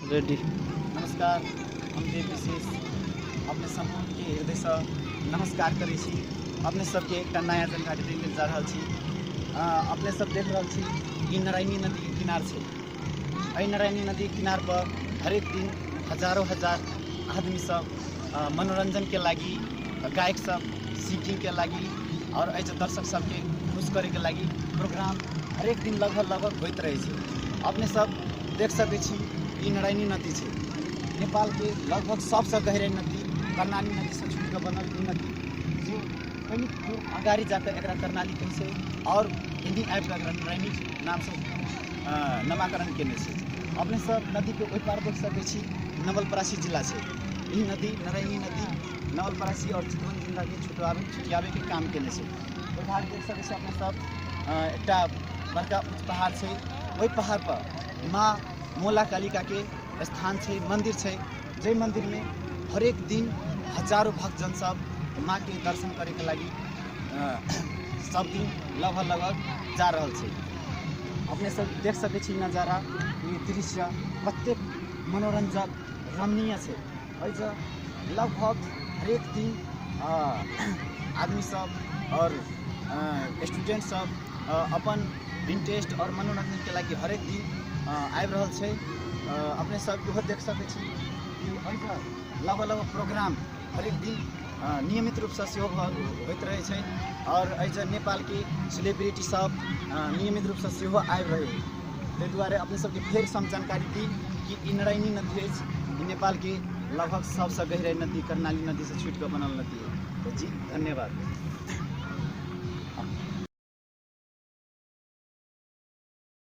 Ready. नमस्कार, हम देव विशेष अपने संपूर्ण के हृदय से नमस्कार करै छी। अपने सबके एक नया जानकारी देल जा रहल छी। अपने सब देख रहल छी कि नारायणी नदी के किनार छै। एहि नारायणी नदी के किनार पर हरेक दिन हजारों हजार आदमी सब मनोरंजन के लागी, गायक सब सिंगिंग के लागी और ऐसे दर्शक सबके खुश करे के लागी प्रोग्राम हरेक दिन लगभग होइत रहे छै। अपने सब देख सकै छी ई नारायणी नदी छै। नेपाल के लगभग सबसे गहराई नदी कर्णाली नदी से छूट के बनल ई नदी जो कनी दूर अगाड़ी जाकर एकरा कर्णाली कहै छै और हिंदी आबि कऽ एकरा नारायणी नाम से नामकरण केने छै। अपने सब नदी के ओहि पार देख सकै छी नवलपरासी जिला छै। ई नदी नारायणी नदी नवलपरासी और चितवन जिला के छुटियाबे के काम केने छै। ओहि भाग देख सकै छी अपने सब एकटा बड़का उच्च पहाड़ छै। ओहि पहाड़ पर माँ मोला कालिका के स्थान छै, मंदिर छै। जे मंदिर में हरेक दिन हजारों भक्तजन सब माँ के दर्शन करे के लागी सब दिन लगभग जा रहल छै। अपने सब देख सकै छी नजारा, ये दृश्य कतेक मनोरंजक रमणीय छै। ऐसे लगभग हरेक दिन आदमी सब और स्टूडेंट सब अपन इंटरेस्ट और मनोरंजन के लागी हरेक दिन आबि रहल छै। अपने सब इहो देख सकै छी कि ऐसे लगभग प्रोग्राम हरेक दिन नियमित रूप से सेहो होइत रहै छै और ऐसे नेपाल के सेलिब्रिटी सब नियमित रूप से सेहो आबि रहे। ताहि दुआरे अपने सबके फेर सम जानकारी दी कि ई नारायणी नदी अछि नेपाल के लगभग सबसे गहराई नदी कर्णाली नदी से छूट के बनल नदी है। तो जी धन्यवाद।